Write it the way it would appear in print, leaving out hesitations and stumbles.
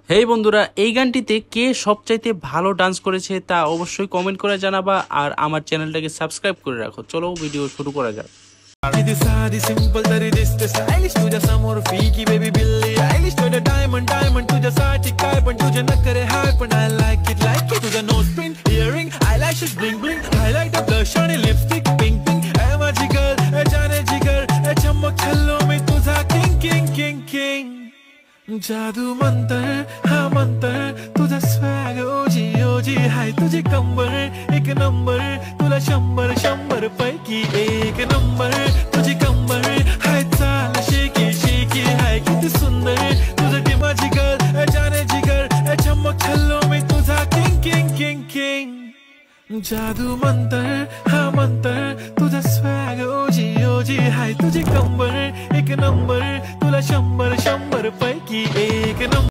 হেই বন্ধুরা, এই গানটিতে কে সবচাইতে ভালো ডান্স করেছে তা অবশ্যই কমেন্ট করে জানাবা আর আমার চ্যানেলটাকে সাবস্ক্রাইব করে রাখো। চলো ভিডিও শুরু করা যাক। ఇది సాది సింపుల్ तरी दिसते स्टाइलिश तुझ्या समोर फीकी बेबी बिल्ली आयलिश तुझ्या डायमंड डायमंड तुझ्यासाठी काय पण तुझे नखरे हाय पण आय लाईक इट तुझा nose pin earring eyelashes bling bling highlight blush आणि लिपस्टिक पिंक पिंक ए माझी गर्ल ए जाने जिगर ए चमक छल्लो मी तुझा किंग किंग किंग किंग जादू मंतर हा मंतर तुझा स्वॅग ओजी ओजी हाय तुझी कंबर एक नंबर तुला 100 पैकी एक नंबर तुझी कंबर हाय चाल शेकी शेकी हाय किती सुंदर तुझं ती माझी गर्ल ए जाने जिगर ए चमक छल्लो मी तुझा किंग किंग किंग किंग जादू मंतर हा मंतर तुझा स्वॅग ओजी ओजी हाय तुझी कंबर एक नंबर तुला 100 पैकी एक नंबर